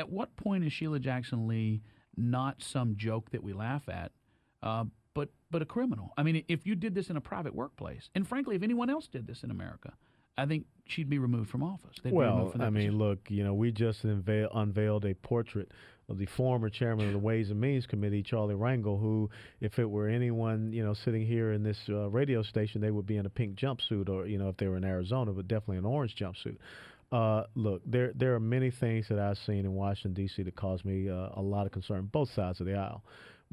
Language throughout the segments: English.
At what point is Sheila Jackson Lee not some joke that we laugh at, but a criminal? I mean, if you did this in a private workplace, and frankly, if anyone else did this in America, I think she'd be removed from office. They'd be Well, removed from I that mean, position. look, we just unveiled a portrait of the former chairman of the Ways and Means Committee, Charlie Rangel, who, if it were anyone, sitting here in this radio station, they would be in a pink jumpsuit, or, if they were in Arizona, but definitely an orange jumpsuit. Look, there are many things that I've seen in Washington, D.C. that cause me a lot of concern, both sides of the aisle.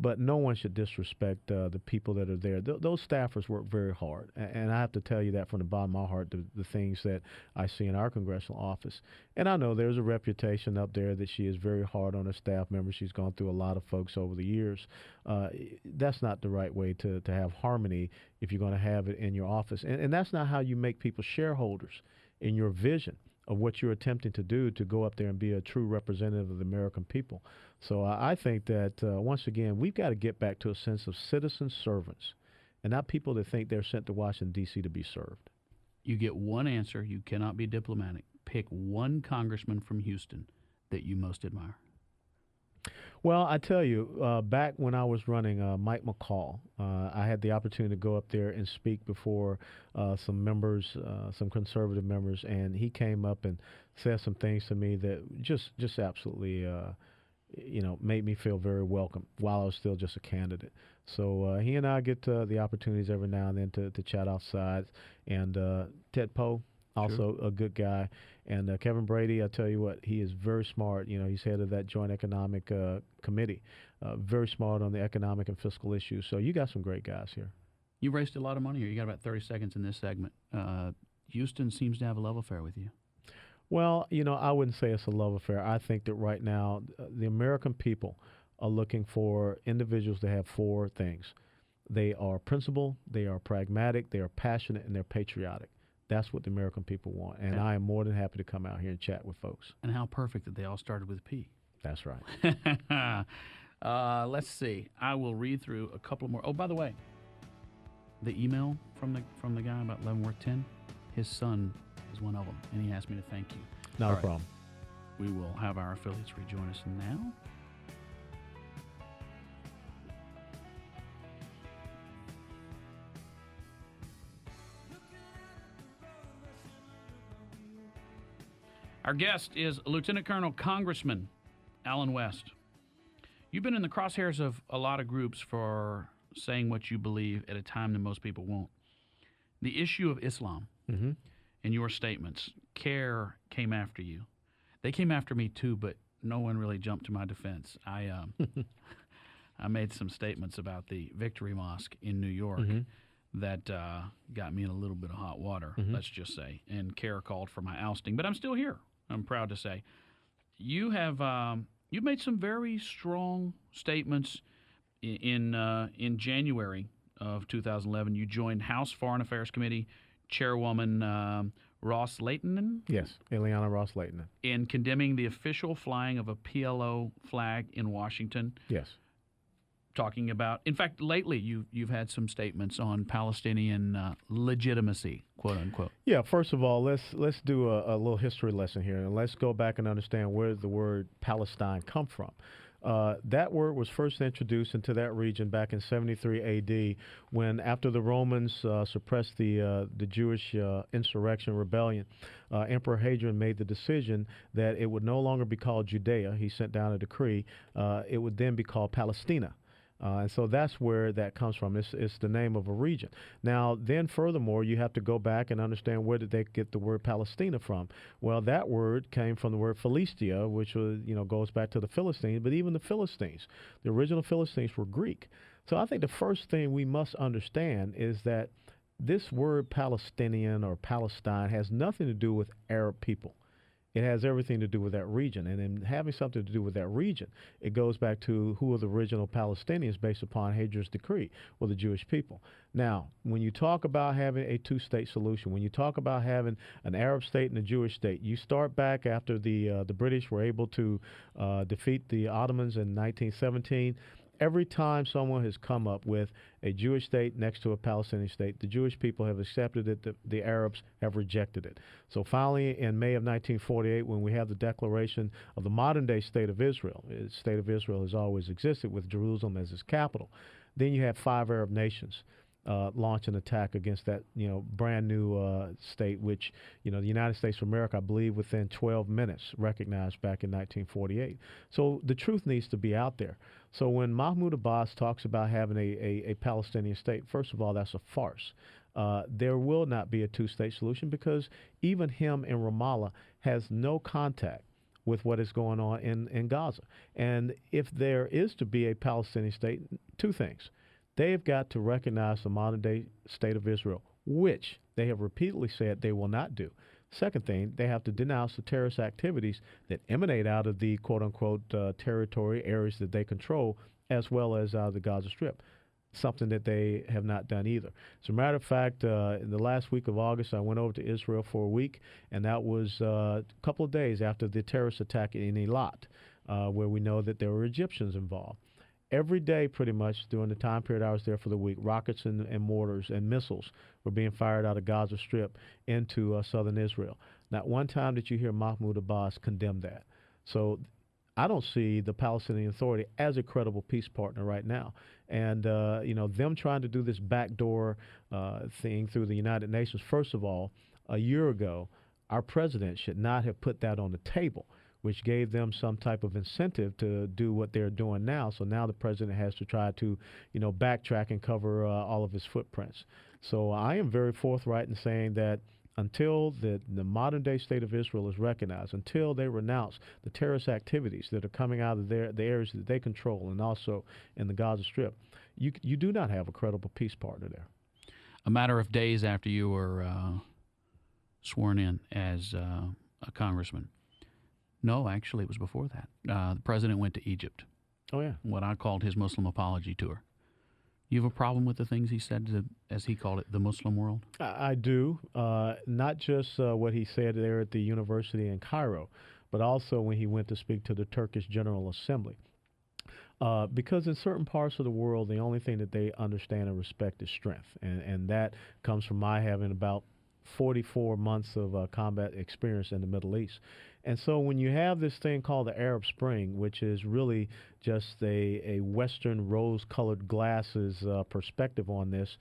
But no one should disrespect the people that are there. Those staffers work very hard. And I have to tell you that from the bottom of my heart, the things that I see in our congressional office. And I know there's a reputation up there that she is very hard on her staff members. She's gone through a lot of folks over the years. That's not the right way to have harmony if you're going to have it in your office. And that's not how you make people shareholders in your vision of what you're attempting to do to go up there and be a true representative of the American people. So I think that, once again, we've got to get back to a sense of citizen servants and not people that think they're sent to Washington, D.C. to be served. You get one answer. You cannot be diplomatic. Pick one congressman from Houston that you most admire. Well, I tell you, back when I was running Mike McCall, I had the opportunity to go up there and speak before some members, some conservative members, and he came up and said some things to me that just absolutely, made me feel very welcome while I was still just a candidate. So he and I get the opportunities every now and then to chat outside. And Ted Poe, also a good guy. And Kevin Brady, I tell you what, he is very smart. He's head of that Joint Economic Committee. Very smart on the economic and fiscal issues. So you got some great guys here. You've raised a lot of money here. You got about 30 seconds in this segment. Houston seems to have a love affair with you. Well, I wouldn't say it's a love affair. I think that right now the American people are looking for individuals that have four things. They are principled, they are pragmatic, they are passionate, and they're patriotic. That's what the American people want, and I am more than happy to come out here and chat with folks. And how perfect that they all started with P. That's right. Let's see. I will read through a couple more. Oh, by the way, the email from the guy about Leavenworth 10, his son is one of them, and he asked me to thank you. Not a problem. We will have our affiliates rejoin us now. Our guest is Lieutenant Colonel Congressman Allen West. You've been in the crosshairs of a lot of groups for saying what you believe at a time that most people won't. The issue of Islam and your statements, CARE came after you. They came after me too, but no one really jumped to my defense. I made some statements about the Victory Mosque in New York that got me in a little bit of hot water, let's just say, and CARE called for my ousting. But I'm still here. I'm proud to say. You've made some very strong statements in January of 2011. You joined House Foreign Affairs Committee Chairwoman Ross Layton. Yes, Ileana Ross Layton. In condemning the official flying of a PLO flag in Washington. Yes. Talking about, in fact, lately you've had some statements on Palestinian legitimacy, quote unquote. Yeah. First of all, let's do a little history lesson here, and let's go back and understand where the word Palestine come from. That word was first introduced into that region back in 73 A.D. when, after the Romans suppressed the Jewish insurrection rebellion, Emperor Hadrian made the decision that it would no longer be called Judea. He sent down a decree. It would then be called Palestina. And so that's where that comes from. It's the name of a region. Now, then furthermore, you have to go back and understand where did they get the word Palestina from. Well, that word came from the word Philistia, which was, goes back to the Philistines. But even the Philistines, the original Philistines were Greek. So I think the first thing we must understand is that this word Palestinian or Palestine has nothing to do with Arab people. It has everything to do with that region. And in having something to do with that region, it goes back to who are the original Palestinians based upon Hadrian's decree, well, the Jewish people. Now, when you talk about having a two-state solution, when you talk about having an Arab state and a Jewish state, you start back after the British were able to defeat the Ottomans in 1917. every time someone has come up with a Jewish state next to a Palestinian state, the Jewish people have accepted it, the Arabs have rejected it. So finally, in May of 1948, when we have the declaration of the modern-day state of Israel, the state of Israel has always existed with Jerusalem as its capital, then you have 5 Arab nations launch an attack against that, brand new state, which, the United States of America, I believe, within 12 minutes recognized back in 1948. So the truth needs to be out there. So when Mahmoud Abbas talks about having a Palestinian state, first of all, that's a farce. There will not be a two-state solution because even him in Ramallah has no contact with what is going on in Gaza. And if there is to be a Palestinian state, 2 things. They've got to recognize the modern-day state of Israel, which they have repeatedly said they will not do. Second thing, they have to denounce the terrorist activities that emanate out of the quote-unquote territory areas that they control, as well as out of the Gaza Strip, something that they have not done either. As a matter of fact, in the last week of August, I went over to Israel for a week, and that was a couple of days after the terrorist attack in Eilat, where we know that there were Egyptians involved. Every day, pretty much, during the time period I was there for the week, rockets and mortars and missiles were being fired out of Gaza Strip into southern Israel. Not one time did you hear Mahmoud Abbas condemn that. So I don't see the Palestinian Authority as a credible peace partner right now. And, them trying to do this backdoor thing through the United Nations, first of all, a year ago, our president should not have put that on the table, which gave them some type of incentive to do what they're doing now. So now the president has to try to, backtrack and cover all of his footprints. So I am very forthright in saying that until the modern-day state of Israel is recognized, until they renounce the terrorist activities that are coming out of the areas that they control and also in the Gaza Strip, you do not have a credible peace partner there. A matter of days after you were sworn in as a congressman. No, actually, it was before that. The president went to Egypt. Oh, yeah. What I called his Muslim apology tour. You have a problem with the things he said to, as he called it, the Muslim world? I do. Not just what he said there at the university in Cairo, but also when he went to speak to the Turkish General Assembly. Because in certain parts of the world, the only thing that they understand and respect is strength. And that comes from my having about 44 months of combat experience in the Middle East. And so when you have this thing called the Arab Spring, which is really just a Western rose-colored glasses perspective on this,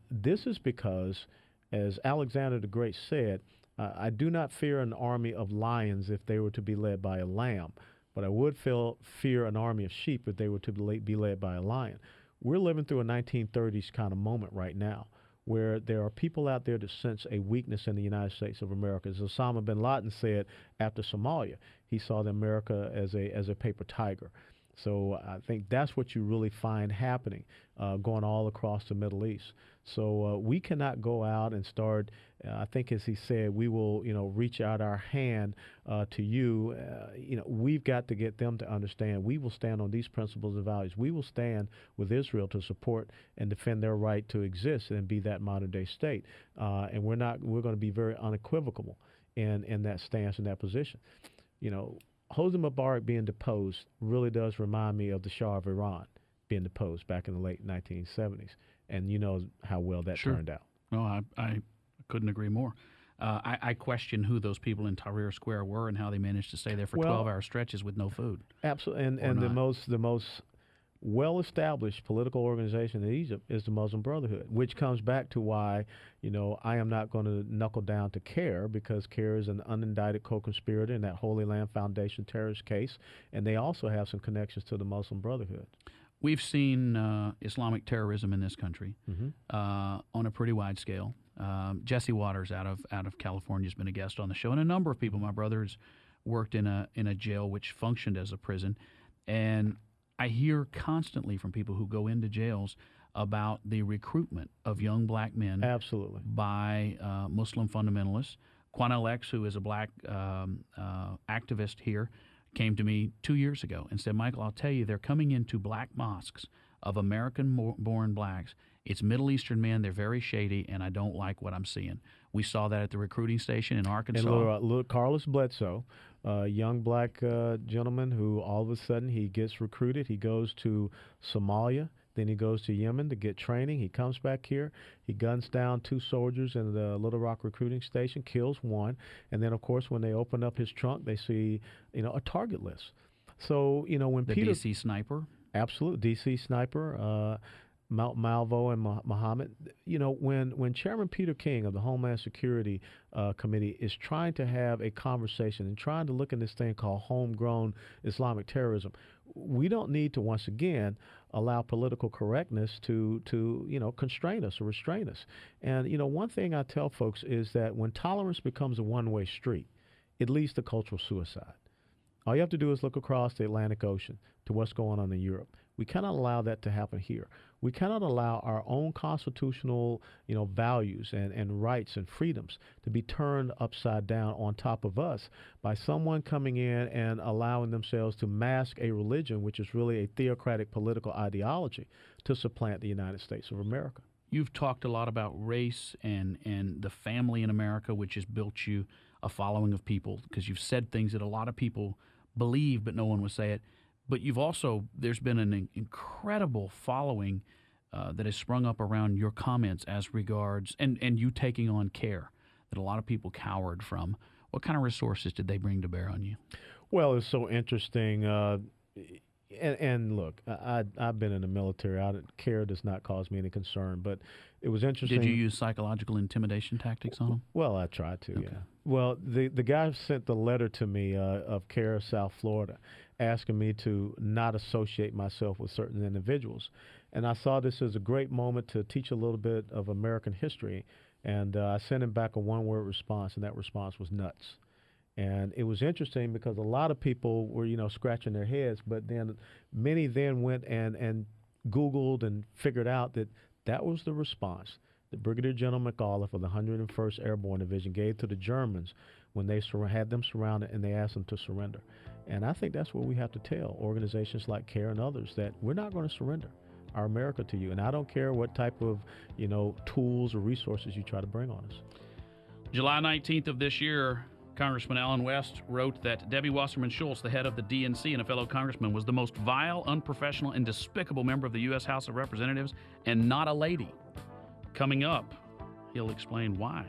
this is because, as Alexander the Great said, I do not fear an army of lions if they were to be led by a lamb, but I would fear an army of sheep if they were to be led by a lion. We're living through a 1930s kind of moment right now, where there are people out there that sense a weakness in the United States of America. As Osama bin Laden said after Somalia, he saw America as a paper tiger. So I think that's what you really find happening going all across the Middle East. So we cannot go out and start, I think as he said, we will, reach out our hand to you. We've got to get them to understand we will stand on these principles and values. We will stand with Israel to support and defend their right to exist and be that modern day state. And we're going to be very unequivocal in that stance and that position. Hosni Mubarak being deposed really does remind me of the Shah of Iran being deposed back in the late 1970s. And you know how well that turned out. No, I couldn't agree more. I question who those people in Tahrir Square were and how they managed to stay there for 12-hour stretches with no food. Absolutely. And the most well-established political organization in Egypt is the Muslim Brotherhood, which comes back to why, I am not going to knuckle down to CARE, because CARE is an unindicted co-conspirator in that Holy Land Foundation terrorist case, and they also have some connections to the Muslim Brotherhood. We've seen Islamic terrorism in this country on a pretty wide scale. Jesse Waters out of California has been a guest on the show, and a number of people. My brother's worked in a jail which functioned as a prison, and I hear constantly from people who go into jails about the recruitment of young black men absolutely by Muslim fundamentalists. Quanell X, who is a black activist here, came to me 2 years ago and said, Michael, I'll tell you, they're coming into black mosques of American-born blacks. It's Middle Eastern men. They're very shady, and I don't like what I'm seeing. We saw that at the recruiting station in Arkansas. And Carlos Bledsoe, young black gentleman who all of a sudden he gets recruited. He goes to Somalia. Then he goes to Yemen to get training. He comes back here. He guns down 2 soldiers in the Little Rock recruiting station, kills 1. And then, of course, when they open up his trunk, they see, a target list. So, when the Peter... D.C. sniper? Absolute D.C. sniper, Malvo and Muhammad. When Chairman Peter King of the Homeland Security Committee is trying to have a conversation and trying to look at this thing called homegrown Islamic terrorism, we don't need to, once again, allow political correctness to constrain us or restrain us. And, one thing I tell folks is that when tolerance becomes a one-way street, it leads to cultural suicide. All you have to do is look across the Atlantic Ocean to what's going on in Europe. We cannot allow that to happen here. We cannot allow our own constitutional, values and rights and freedoms to be turned upside down on top of us by someone coming in and allowing themselves to mask a religion, which is really a theocratic political ideology, to supplant the United States of America. You've talked a lot about race and the family in America, which has built you a following of people, because you've said things that a lot of people believe, but no one would say it. But there's been an incredible following that has sprung up around your comments as regards, and you taking on CARE, that a lot of people cowered from. What kind of resources did they bring to bear on you? Well, it's so interesting. And look, I've been in the military. CARE does not cause me any concern, but it was interesting. Did you use psychological intimidation tactics on them? Well, I tried to, Okay. yeah. Well, the guy sent the letter to me of CARE South Florida, asking me to not associate myself with certain individuals. And I saw this as a great moment to teach a little bit of American history. And I sent him back a one-word response, and that response was nuts. And it was interesting because a lot of people were, scratching their heads, but then many then went and Googled and figured out that was the response that Brigadier General McAuliffe of the 101st Airborne Division gave to the Germans when they had them surrounded and they asked them to surrender. And I think that's what we have to tell organizations like CARE and others, that we're not going to surrender our America to you. And I don't care what type of, tools or resources you try to bring on us. July 19th of this year, Congressman Allen West wrote that Debbie Wasserman Schultz, the head of the DNC and a fellow congressman, was the most vile, unprofessional, and despicable member of the U.S. House of Representatives, and not a lady. Coming up, he'll explain why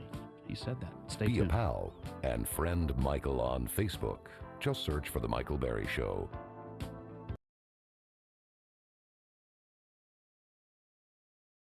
he said that. Stay tuned. Be a pal and friend Michael on Facebook. Just search for The Michael Berry Show.